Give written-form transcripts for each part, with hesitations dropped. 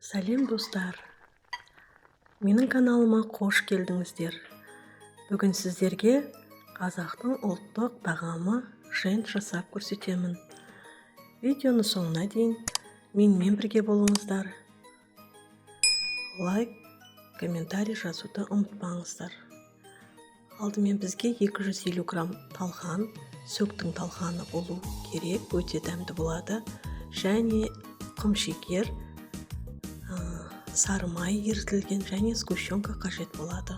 Сәлем достар, менің каналыма қош келдіңіздер. Бүгін сіздерге қазақтың ұлттық тағамы жент жасап көрсетемін. Видеоны соңына дейін менімен бірге болыңыздар. Лайк, комментарий жазуды ұмытпаңыздар. Алдымен бізге 250 грамм талқан, сөктің талқаны болу керек, өте дәмді болады. Және құмшекер, сары май ерітілген және сгущенка қажет болады.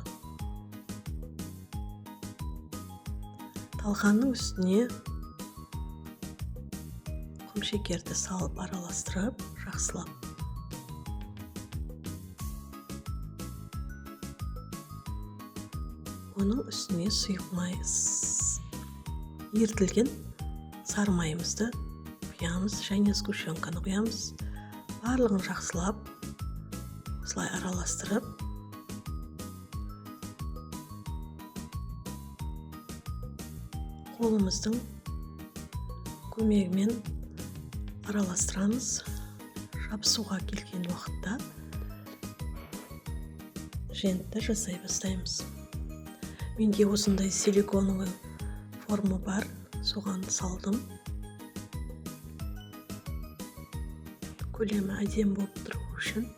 Талқанның үстіне құмшекерді салып араластырып, жақсылап. Оның үстіне сұйық май, ерітілген сары майымызды құямыз және сгущенканы құямыз. Барлығын жақсылап осылай араластырып, қолымыздың көмегімен араластырамыз. Жабысуға келген уақытта жентті жасай бастаймыз. Менде осындай силиконовый форма бар, соған салдым. Көлемі әдемі болып тұру үшін.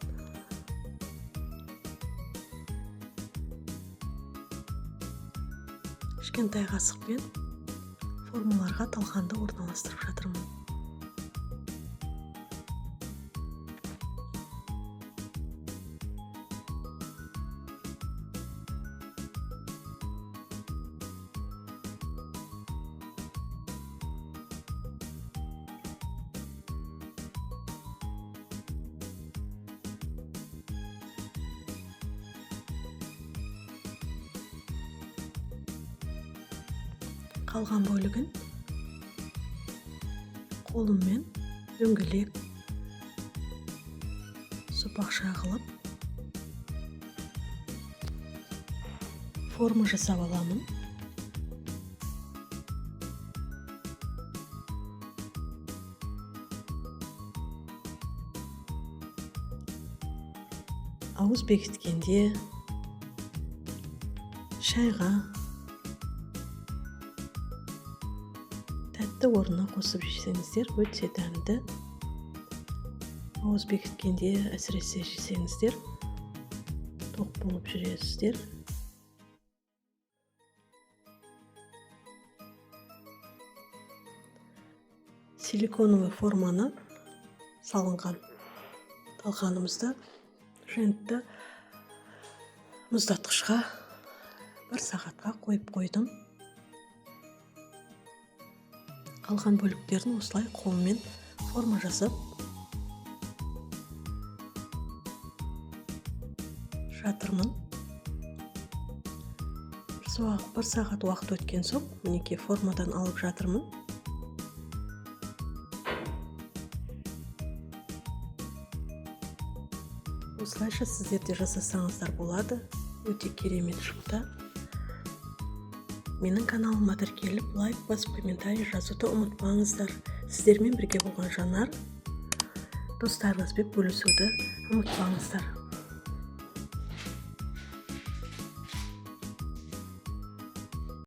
Кішкентай қасықпен формаларға талқанды орналастырып жатырмын. Қалған бөлігін қолыммен дөңгелек сопақша қылып форма жасап аламын. Ауыз бекіткенде шайға тәтті орнына қосып жесеңіздер, өте дәмді. Ауыз бекіткенде әсіресе жесеңіздер, тоқ болып жүресіздер. Силиконовый форманы салынған талқанымызды жентті мұздатқышқа 1 сағатқа қойып қойдым. Қалған бөліктерін осылай қолмен форма жасап жатырмын. 1 сағат уақыт өткен соң, мінекей формадан алып жатырмын. Осылайша сіздер де жасасаңыздар болады. Өте керемет шықты. Менің каналыма тіркеліп, лайк басып, комментарий жазуды ұмытпаңыздар. Сіздермен бірге болған Жанар. Достарыңызбен бөлісуді ұмытпаңыздар.